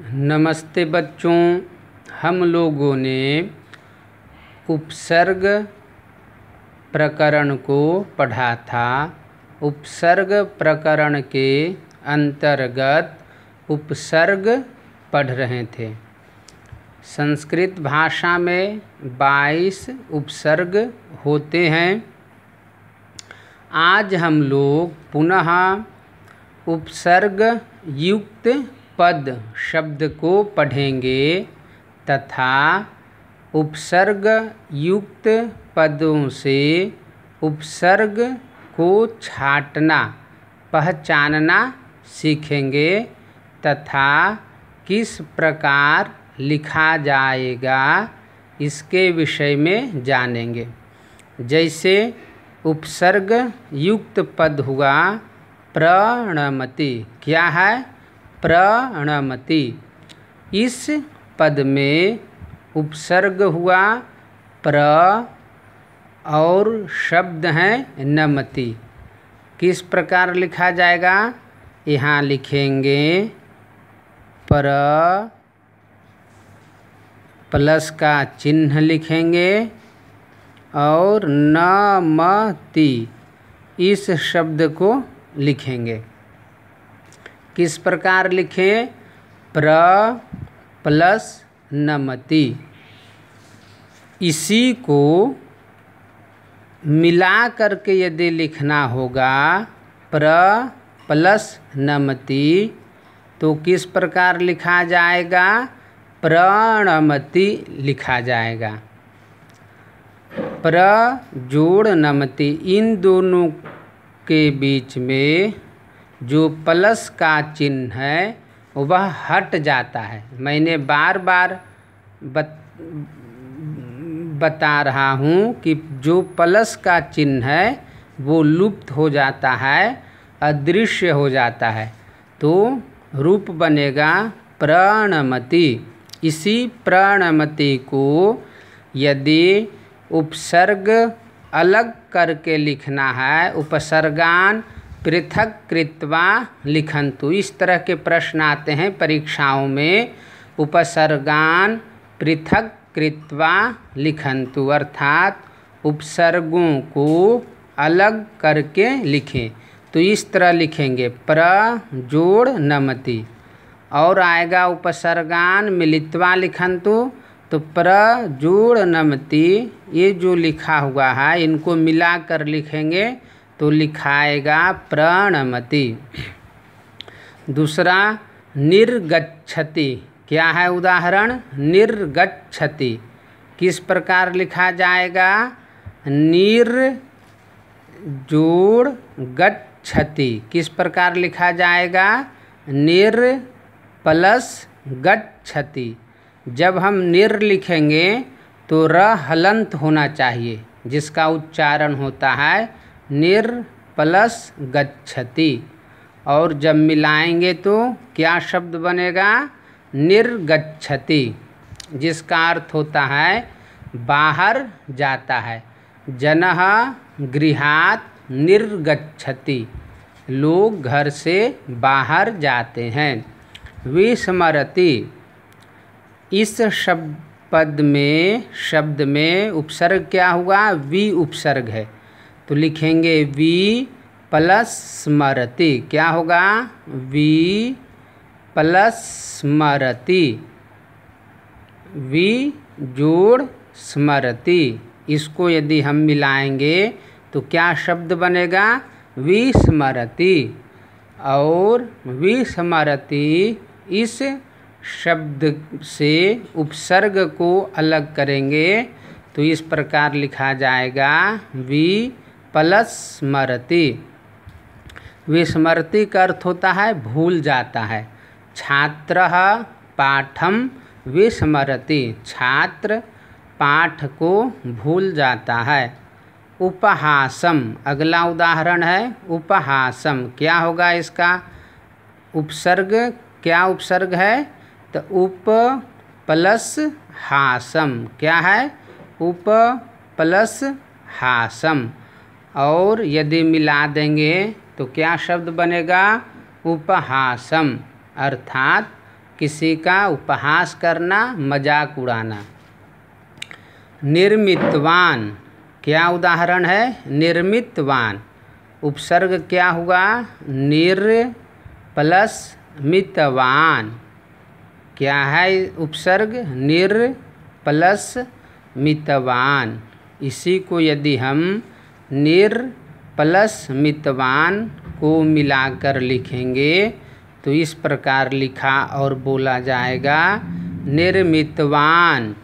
नमस्ते बच्चों, हम लोगों ने उपसर्ग प्रकरण को पढ़ा था। उपसर्ग प्रकरण के अंतर्गत उपसर्ग पढ़ रहे थे। संस्कृत भाषा में 22 उपसर्ग होते हैं। आज हम लोग पुनः उपसर्ग युक्त पद शब्द को पढ़ेंगे तथा उपसर्ग युक्त पदों से उपसर्ग को छांटना, पहचानना सीखेंगे तथा किस प्रकार लिखा जाएगा इसके विषय में जानेंगे। जैसे उपसर्ग युक्त पद हुआ प्रणमति। क्या है? प्रणमति। इस पद में उपसर्ग हुआ प्र और शब्द है नमति। किस प्रकार लिखा जाएगा? यहाँ लिखेंगे प्र प्लस का चिन्ह लिखेंगे और नमति इस शब्द को लिखेंगे। किस प्रकार लिखें? प्र प्लस नमति। इसी को मिला करके यदि लिखना होगा प्र प्लस नमति तो किस प्रकार लिखा जाएगा? प्रणमति लिखा जाएगा। प्र जोड़ नमति, इन दोनों के बीच में जो प्लस का चिन्ह है वह हट जाता है। मैंने बार बार बता रहा हूँ कि जो प्लस का चिन्ह है वो लुप्त हो जाता है, अदृश्य हो जाता है, तो रूप बनेगा प्रणमति। इसी प्रणमति को यदि उपसर्ग अलग करके लिखना है, उपसर्गान पृथक कृत्वा लिखन्तु, इस तरह के प्रश्न आते हैं परीक्षाओं में। उपसर्गान पृथक कृत्वा लिखन्तु अर्थात उपसर्गों को अलग करके लिखें। तो इस तरह लिखेंगे प्र जोड़ नमति। और आएगा उपसर्गान मिलित्वा लिखन्तु, तो प्र जोड़ नमति ये जो लिखा हुआ है इनको मिला कर लिखेंगे तो लिखाएगा प्रणमति। दूसरा निर्गच्छति। क्या है उदाहरण? निर्गच्छति। किस प्रकार लिखा जाएगा? निर जोड़ गच्छति। किस प्रकार लिखा जाएगा? निर प्लस गच्छति। जब हम निर लिखेंगे तो र हलंत होना चाहिए, जिसका उच्चारण होता है निर प्लस गच्छति। और जब मिलाएंगे तो क्या शब्द बनेगा? निर्गच्छति, जिसका अर्थ होता है बाहर जाता है। जनः गृहात् निर्गच्छति, लोग घर से बाहर जाते हैं। विस्मरति, इस शब्द में उपसर्ग क्या हुआ? वि उपसर्ग है, तो लिखेंगे वि प्लस स्मरति। क्या होगा? वि प्लस स्मरति, वि जोड़ स्मरति। इसको यदि हम मिलाएंगे तो क्या शब्द बनेगा? विस्मरति। और विस्मरति इस शब्द से उपसर्ग को अलग करेंगे तो इस प्रकार लिखा जाएगा वि प्लस स्मरति। विस्मरति का अर्थ होता है भूल जाता है। छात्रः पाठम विस्मरति, छात्र पाठ को भूल जाता है। उपहासम, अगला उदाहरण है उपहासम। क्या होगा इसका उपसर्ग? क्या उपसर्ग है? तो उप प्लस हासम। क्या है? उप प्लस हासम। और यदि मिला देंगे तो क्या शब्द बनेगा? उपहासम, अर्थात किसी का उपहास करना, मजाक उड़ाना। निर्मितवान क्या उदाहरण है? निर्मितवान। उपसर्ग क्या हुआ? निर प्लस मितवान। क्या है उपसर्ग? निर प्लस मितवान। इसी को यदि हम निर प्लस मितवान को मिलाकर लिखेंगे तो इस प्रकार लिखा और बोला जाएगा, निर्मितवान।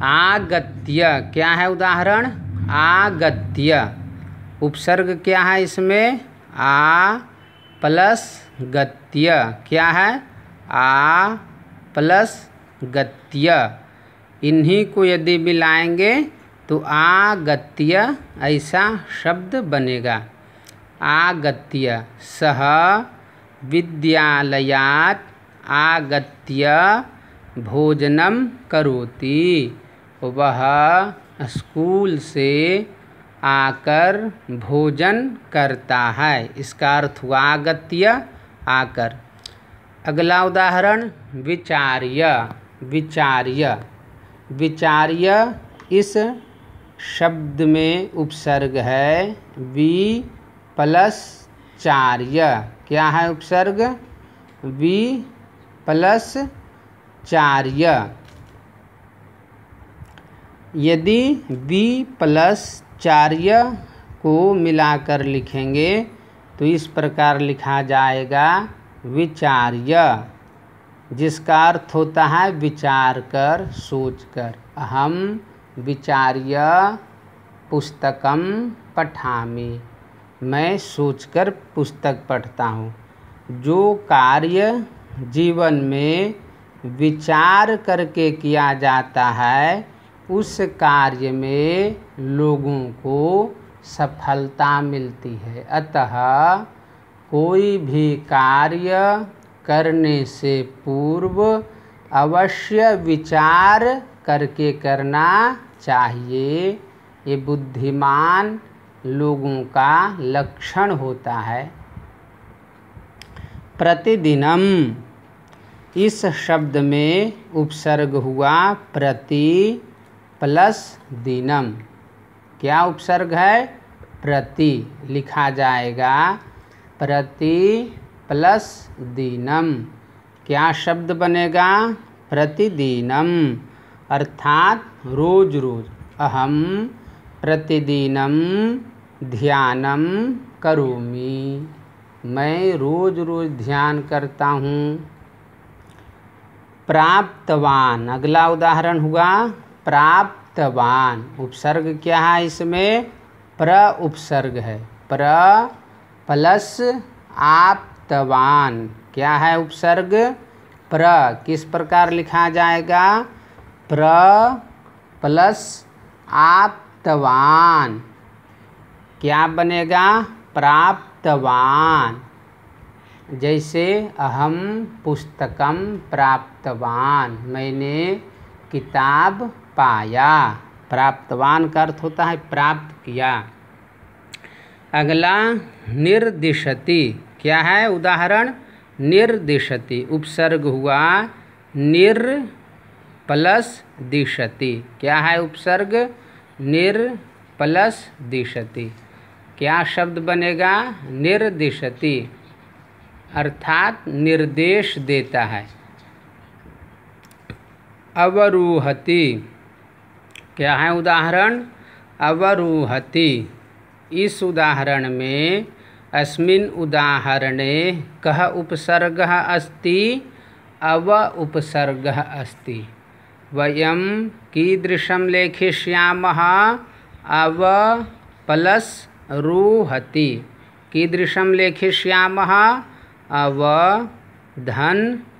आगत्य क्या है उदाहरण? आगत्य। उपसर्ग क्या है इसमें? आ प्लस गत्य। क्या है? आ प्लस गत्य। इन्हीं को यदि मिलाएंगे तो आगत्य ऐसा शब्द बनेगा। आगत्य। सह विद्यालयात् आगत्य भोजनम करोति। वह स्कूल से आकर भोजन करता है। इसका अर्थ हुआ आगत्य, आकर। अगला उदाहरण विचार्य। विचार्य। विचार्य इस शब्द में उपसर्ग है वि प्लस चार्य। क्या है उपसर्ग? वि प्लस चार्य। यदि वि प्लस चार्य को मिलाकर लिखेंगे तो इस प्रकार लिखा जाएगा, विचार्य, जिसका अर्थ होता है विचार कर, सोच कर। अहम विचार्य पुस्तकम पठामि। मैं सोचकर पुस्तक पढ़ता हूँ। जो कार्य जीवन में विचार करके किया जाता है उस कार्य में लोगों को सफलता मिलती है। अतः कोई भी कार्य करने से पूर्व अवश्य विचार करके करना चाहिए। ये बुद्धिमान लोगों का लक्षण होता है। प्रतिदिनम। इस शब्द में उपसर्ग हुआ प्रति प्लस दिनम। क्या उपसर्ग है? प्रति। लिखा जाएगा प्रति प्लस दिनम। क्या शब्द बनेगा? प्रतिदिनम, अर्थात रोज रोज। अहम प्रतिदिनम ध्यानम करोमि। मैं रोज रोज ध्यान करता हूँ। प्राप्तवान। अगला उदाहरण हुआ प्राप्तवान। उपसर्ग क्या है इसमें? प्र उपसर्ग है। प्र प्लस आप्तवान। क्या है उपसर्ग? प्र। किस प्रकार लिखा जाएगा? प्र प्लस आप्तवान। क्या बनेगा? प्राप्तवान। जैसे अहम पुस्तकम प्राप्तवान, मैंने किताब पाया। प्राप्तवान का अर्थ होता है प्राप्त किया। अगला निर्दिशति। क्या है उदाहरण? निर्दिशति। उपसर्ग हुआ निर प्लस दिशति। क्या है उपसर्ग? निर प्लस दिशति। क्या शब्द बनेगा? निर्दिशति, अर्थात निर्देश देता है। अवरुहति। क्या है उदाहरण? अवरुहति। इस उदाहरण में अस्मिन् उदाहरणे कः उपसर्गः अस्ति? अव उपसर्गः अस्ति। वयं कीदृशं लेखिष्यामः? अव प्लस रुहति। कीदृशं लेखिष्यामः? अव धन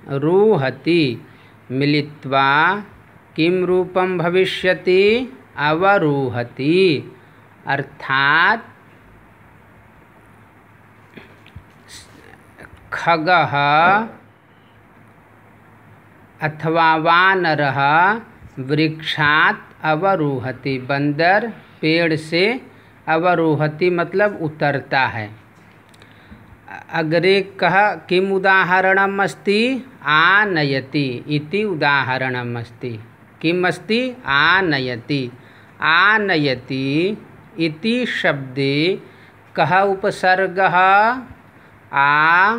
रुहति। मिलित्वा किं रूपं भविष्यति? अवरुहति। अर्थात खगः अथवा वानरः वृक्षात् अवरुहति। बंदर पेड़ से अवरुहति मतलब उतरता है। अग्रे कः किम् उदाहरणम् अस्ति? आनयति इति उदाहरणम् अस्ति। किम् अस्ति? आनयति। आनयति इति शब्दे कः उपसर्गः? आ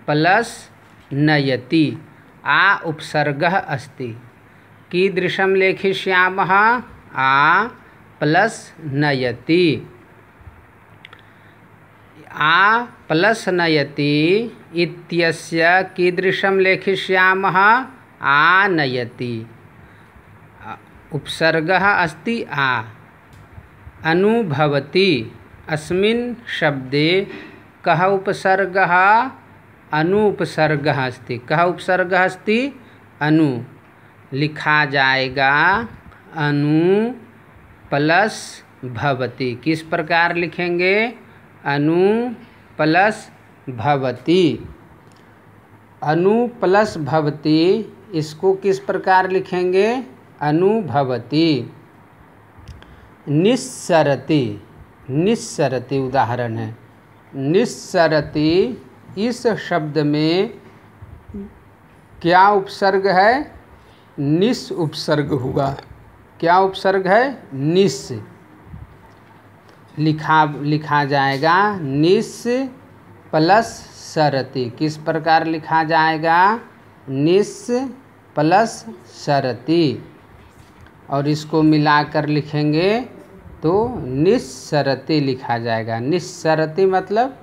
प्लस नयति। आ उपसर्गः अस्ति। कीदृशं लेखिष्यामः? आ प्लस नयति। आ प्लस नयति इत्यस्य कीदृशं लेखिष्यामः? आनयति। उपसर्गः अस्ति आ। अनुभवति अस्मिन् शब्दे कः उपसर्गः? अनु उपसर्गः अस्ति। कः उपसर्गः अस्ति? अनु। लिखा जाएगा अनु प्लस भवति। किस प्रकार लिखेंगे? अनु प्लस भवति। अनु प्लस भवति, इसको किस प्रकार लिखेंगे? अनुभवति। निस्सरति। निस्सरति उदाहरण है। निस्सरति इस शब्द में क्या उपसर्ग है? निस उपसर्ग हुआ। क्या उपसर्ग है? निस। लिखा जाएगा निस प्लस सरति। किस प्रकार लिखा जाएगा? निस प्लस सरति। और इसको मिलाकर लिखेंगे तो निस्सरति लिखा जाएगा। निस्सरति मतलब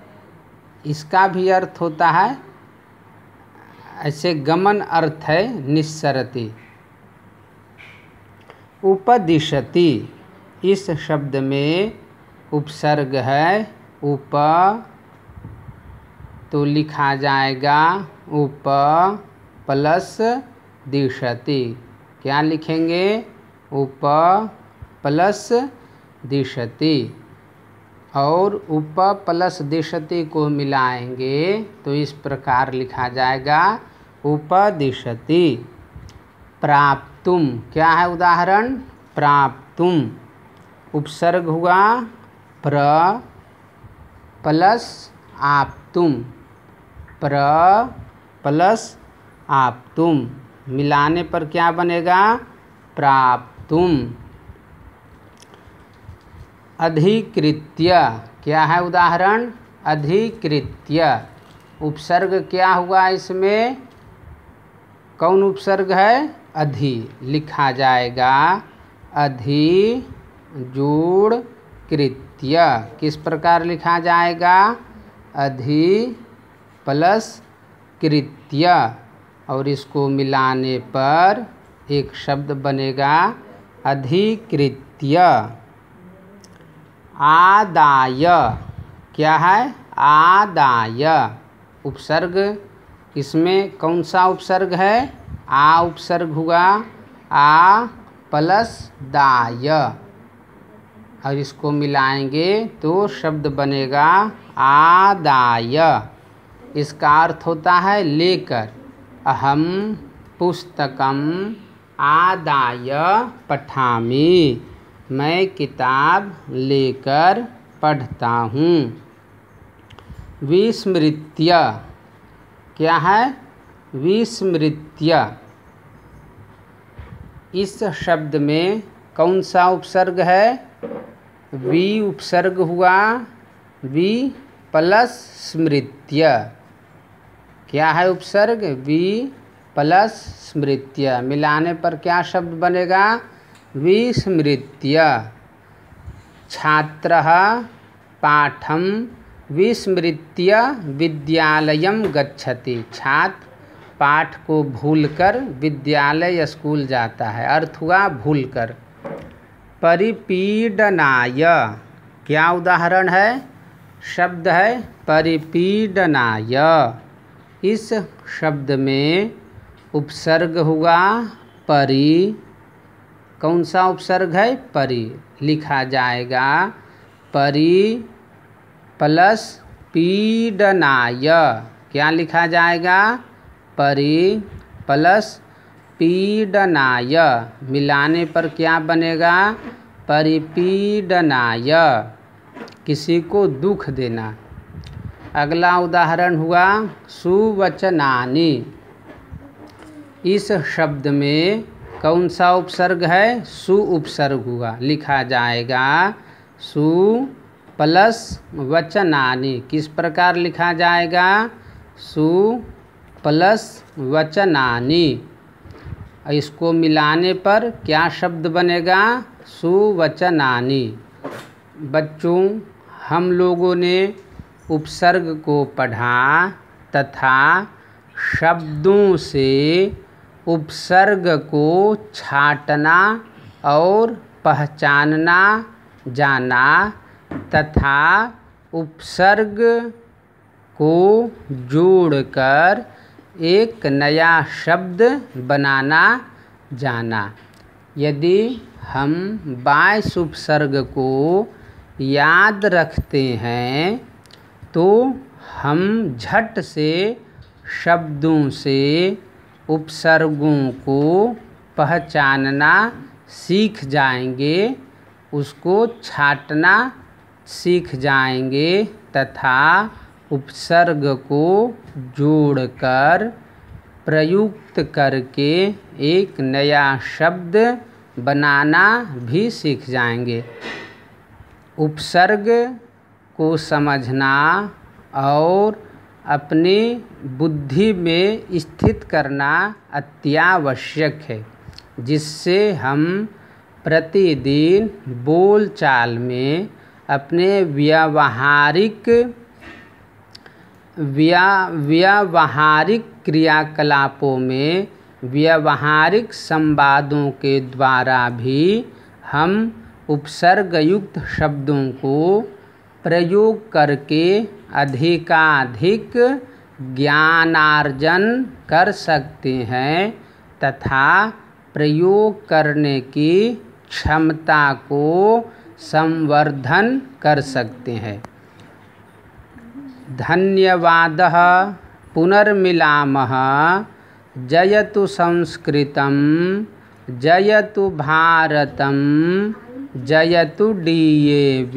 इसका भी अर्थ होता है, ऐसे गमन अर्थ है निस्सरति। उपदिशति इस शब्द में उपसर्ग है उप, तो लिखा जाएगा उप प्लस दिशति। क्या लिखेंगे? उप प्लस दिशति। और उप प्लस दिशति को मिलाएंगे तो इस प्रकार लिखा जाएगा उपदिशति। प्राप्तुम। क्या है उदाहरण? प्राप्तुम। उपसर्ग हुआ प्र प्लस आप्तुम। प्र प्लस आप्तुम मिलाने पर क्या बनेगा? प्राप्तुम। अधिकृत्य। क्या है उदाहरण? अधिकृत्य। उपसर्ग क्या हुआ इसमें? कौन उपसर्ग है? अधि। लिखा जाएगा अधि जोड़ कृत्य। किस प्रकार लिखा जाएगा? अधि प्लस कृत्य। और इसको मिलाने पर एक शब्द बनेगा अधिकृत्य। आदाय। क्या है? आदाय। उपसर्ग इसमें कौन सा उपसर्ग है? आ उपसर्ग हुआ। आ प्लस दाय। और इसको मिलाएंगे तो शब्द बनेगा आदाय। इसका अर्थ होता है लेकर। अहम पुस्तकम आदाय पठामि। मैं किताब लेकर पढ़ता हूँ। विस्मृत्य। क्या है? विस्मृत्य। इस शब्द में कौन सा उपसर्ग है? वि उपसर्ग हुआ। वि प्लस स्मृत्य। क्या है उपसर्ग? वि प्लस स्मृत्य। मिलाने पर क्या शब्द बनेगा? विस्मृत्य। छात्रः पाठं विस्मृत्य विद्यालयं गच्छति। छात्र पाठ को भूलकर विद्यालय स्कूल जाता है। अर्थ हुआ भूलकर। परिपीडनाय। क्या उदाहरण है? शब्द है परिपीडनाय। इस शब्द में उपसर्ग हुआ परि। कौन सा उपसर्ग है? परि। लिखा जाएगा परि प्लस पीडनाय। क्या लिखा जाएगा? परि प्लस पीडनाय। मिलाने पर क्या बनेगा? परिपीडनाय। किसी को दुख देना। अगला उदाहरण हुआ सुवचनानि। इस शब्द में कौन सा उपसर्ग है? सु उपसर्ग हुआ। लिखा जाएगा सु प्लस वचनानि। किस प्रकार लिखा जाएगा? सु प्लस वचनानि। इसको मिलाने पर क्या शब्द बनेगा? सुवचनानि। बच्चों, हम लोगों ने उपसर्ग को पढ़ा तथा शब्दों से उपसर्ग को छांटना और पहचानना जाना तथा उपसर्ग को जोड़कर एक नया शब्द बनाना जाना। यदि हम 22 उपसर्ग को याद रखते हैं तो हम झट से शब्दों से उपसर्गों को पहचानना सीख जाएंगे, उसको छांटना सीख जाएंगे तथा उपसर्ग को जोड़कर प्रयुक्त करके एक नया शब्द बनाना भी सीख जाएंगे। उपसर्ग को समझना और अपनी बुद्धि में स्थित करना अत्यावश्यक है, जिससे हम प्रतिदिन बोलचाल में अपने व्यावहारिक क्रियाकलापों में व्यावहारिक संवादों के द्वारा भी हम उपसर्ग युक्त शब्दों को प्रयोग करके अधिकाधिक ज्ञानार्जन कर सकते हैं तथा प्रयोग करने की क्षमता को संवर्धन कर सकते हैं। धन्यवादः। पुनर्मिलामः। जयतु संस्कृतं, जयतु भारतं, जयतु DAV।